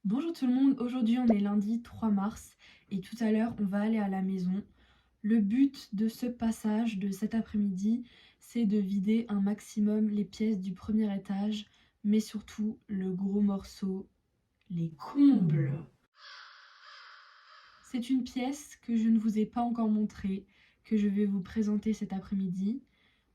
Bonjour tout le monde, aujourd'hui on est lundi 3 mars et tout à l'heure on va aller à la maison. Le but de ce passage de cet après-midi, c'est de vider un maximum les pièces du premier étage, mais surtout le gros morceau, les combles. C'est une pièce que je ne vous ai pas encore montrée, que je vais vous présenter cet après-midi.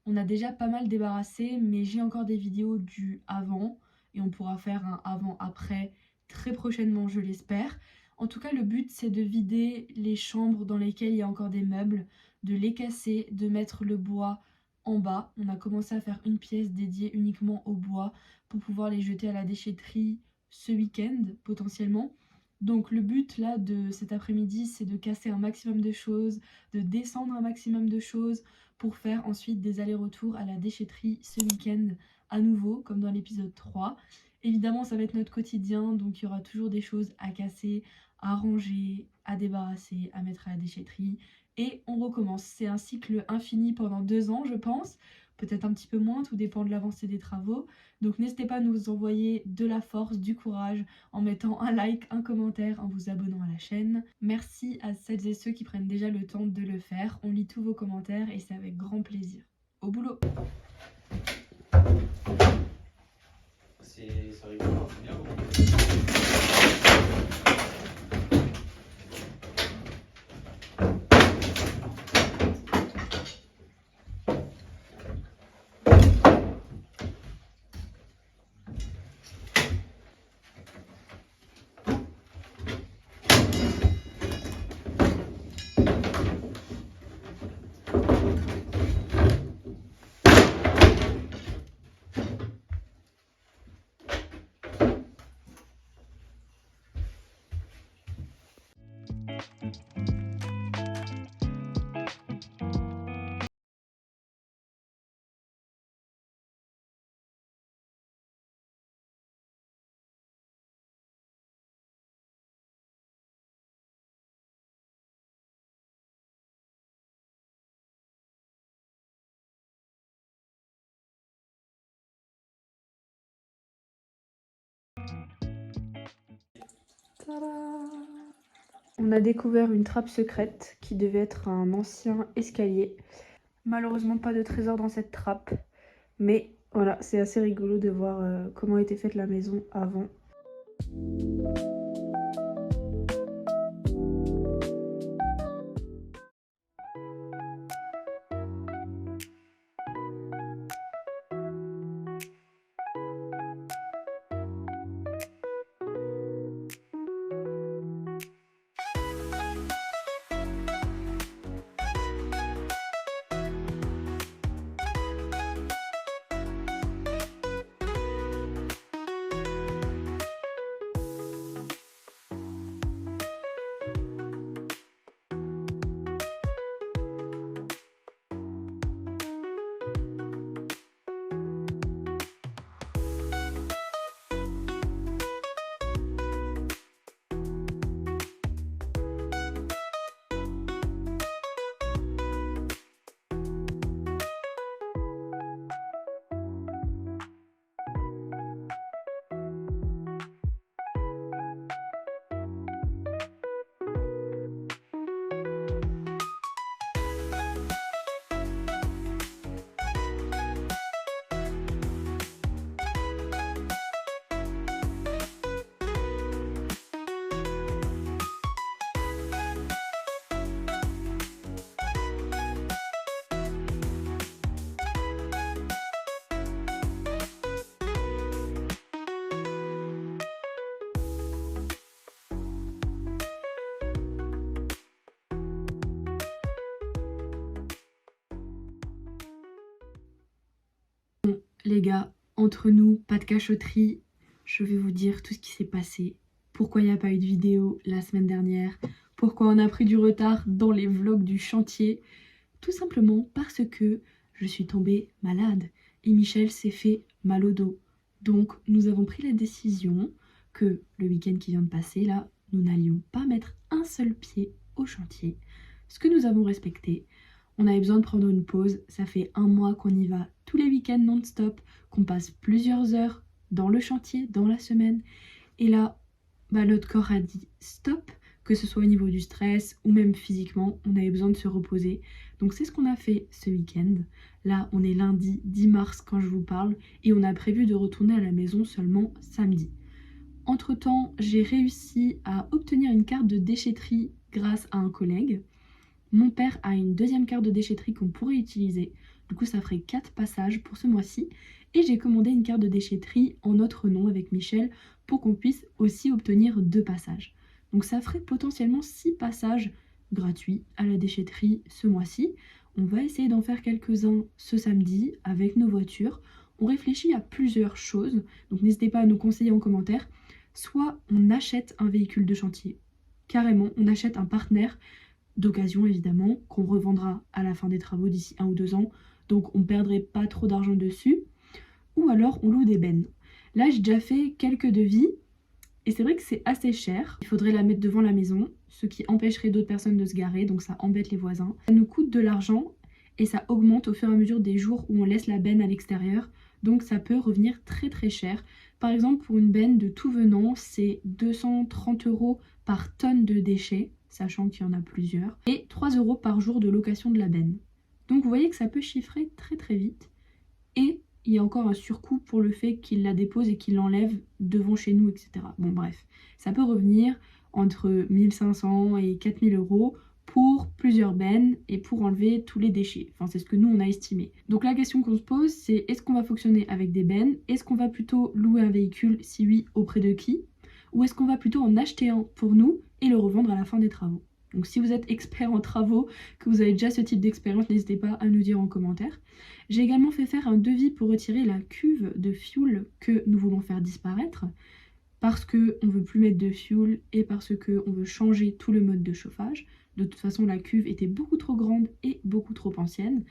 On a déjà pas mal débarrassé, mais j'ai encore des vidéos du avant et on pourra faire un avant-après très prochainement, je l'espère. En tout cas, le but c'est de vider les chambres dans lesquelles il y a encore des meubles, de les casser, de mettre le bois en bas. On a commencé à faire une pièce dédiée uniquement au bois pour pouvoir les jeter à la déchetterie ce week-end potentiellement. Donc le but là de cet après-midi, c'est de casser un maximum de choses, de descendre un maximum de choses pour faire ensuite des allers-retours à la déchetterie ce week-end à nouveau, comme dans l'épisode 3. Évidemment, ça va être notre quotidien, donc il y aura toujours des choses à casser, à ranger, à débarrasser, à mettre à la déchetterie. Et on recommence. C'est un cycle infini pendant 2 ans, je pense. Peut-être un petit peu moins, tout dépend de l'avancée des travaux. Donc n'hésitez pas à nous envoyer de la force, du courage, en mettant un like, un commentaire, en vous abonnant à la chaîne. Merci à celles et ceux qui prennent déjà le temps de le faire. On lit tous vos commentaires et c'est avec grand plaisir. Au boulot! Ça rigole, c'est bien. On a découvert une trappe secrète qui devait être un ancien escalier. Malheureusement pas de trésor dans cette trappe, mais voilà, c'est assez rigolo de voir comment était faite la maison avant. Les gars, entre nous, pas de cachotterie, je vais vous dire tout ce qui s'est passé. Pourquoi il n'y a pas eu de vidéo la semaine dernière, pourquoi on a pris du retard dans les vlogs du chantier. Tout simplement parce que je suis tombée malade et Michel s'est fait mal au dos. Donc nous avons pris la décision que le week-end qui vient de passer, là, nous n'allions pas mettre un seul pied au chantier. Ce que nous avons respecté. On avait besoin de prendre une pause. Ça fait 1 mois qu'on y va tous les week-ends non-stop, qu'on passe plusieurs heures dans le chantier, dans la semaine. Et là, notre corps a dit stop, que ce soit au niveau du stress ou même physiquement, on avait besoin de se reposer. Donc c'est ce qu'on a fait ce week-end. Là, on est lundi 10 mars quand je vous parle et on a prévu de retourner à la maison seulement samedi. Entre-temps, j'ai réussi à obtenir une carte de déchetterie grâce à un collègue. Mon père a une deuxième carte de déchetterie qu'on pourrait utiliser. Du coup, ça ferait 4 passages pour ce mois-ci. Et j'ai commandé une carte de déchetterie en notre nom avec Michel pour qu'on puisse aussi obtenir 2 passages. Donc ça ferait potentiellement 6 passages gratuits à la déchetterie ce mois-ci. On va essayer d'en faire quelques-uns ce samedi avec nos voitures. On réfléchit à plusieurs choses, donc n'hésitez pas à nous conseiller en commentaire. Soit on achète un véhicule de chantier, carrément, on achète un partenaire d'occasion évidemment, qu'on revendra à la fin des travaux d'ici 1 ou 2 ans, donc on ne perdrait pas trop d'argent dessus. Ou alors on loue des bennes. Là j'ai déjà fait quelques devis, et c'est vrai que c'est assez cher. Il faudrait la mettre devant la maison, ce qui empêcherait d'autres personnes de se garer, donc ça embête les voisins. Ça nous coûte de l'argent, et ça augmente au fur et à mesure des jours où on laisse la benne à l'extérieur, donc ça peut revenir très très cher. Par exemple, pour une benne de tout venant, c'est 230 € par tonne de déchets, sachant qu'il y en a plusieurs, et 3 € par jour de location de la benne. Donc vous voyez que ça peut chiffrer très très vite, et il y a encore un surcoût pour le fait qu'il la dépose et qu'il l'enlève devant chez nous, etc. Bon bref, ça peut revenir entre 1500 et 4000 € pour plusieurs bennes et pour enlever tous les déchets. Enfin, c'est ce que nous, on a estimé. Donc la question qu'on se pose, c'est est-ce qu'on va fonctionner avec des bennes? Est-ce qu'on va plutôt louer un véhicule? Si oui, auprès de qui? Ou est-ce qu'on va plutôt en acheter un pour nous et le revendre à la fin des travaux? Donc si vous êtes expert en travaux, que vous avez déjà ce type d'expérience, n'hésitez pas à nous dire en commentaire. J'ai également fait faire un devis pour retirer la cuve de fioul que nous voulons faire disparaître, parce qu'on ne veut plus mettre de fioul et parce qu'on veut changer tout le mode de chauffage. De toute façon, la cuve était beaucoup trop grande et beaucoup trop ancienne.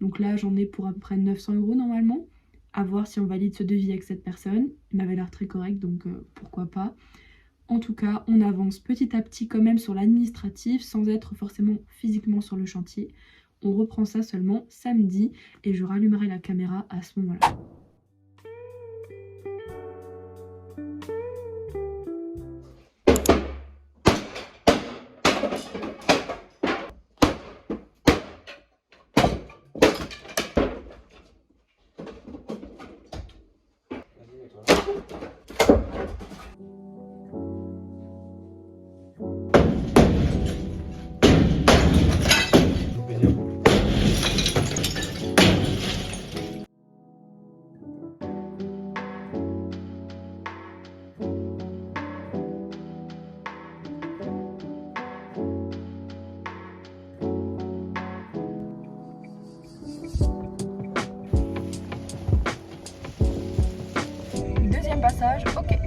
Donc là, j'en ai pour à peu près 900 € normalement. À voir si on valide ce devis avec cette personne. Il m'avait l'air très correct, donc pourquoi pas. En tout cas, on avance petit à petit quand même sur l'administratif sans être forcément physiquement sur le chantier. On reprend ça seulement samedi et je rallumerai la caméra à ce moment-là. Deuxième passage, ok.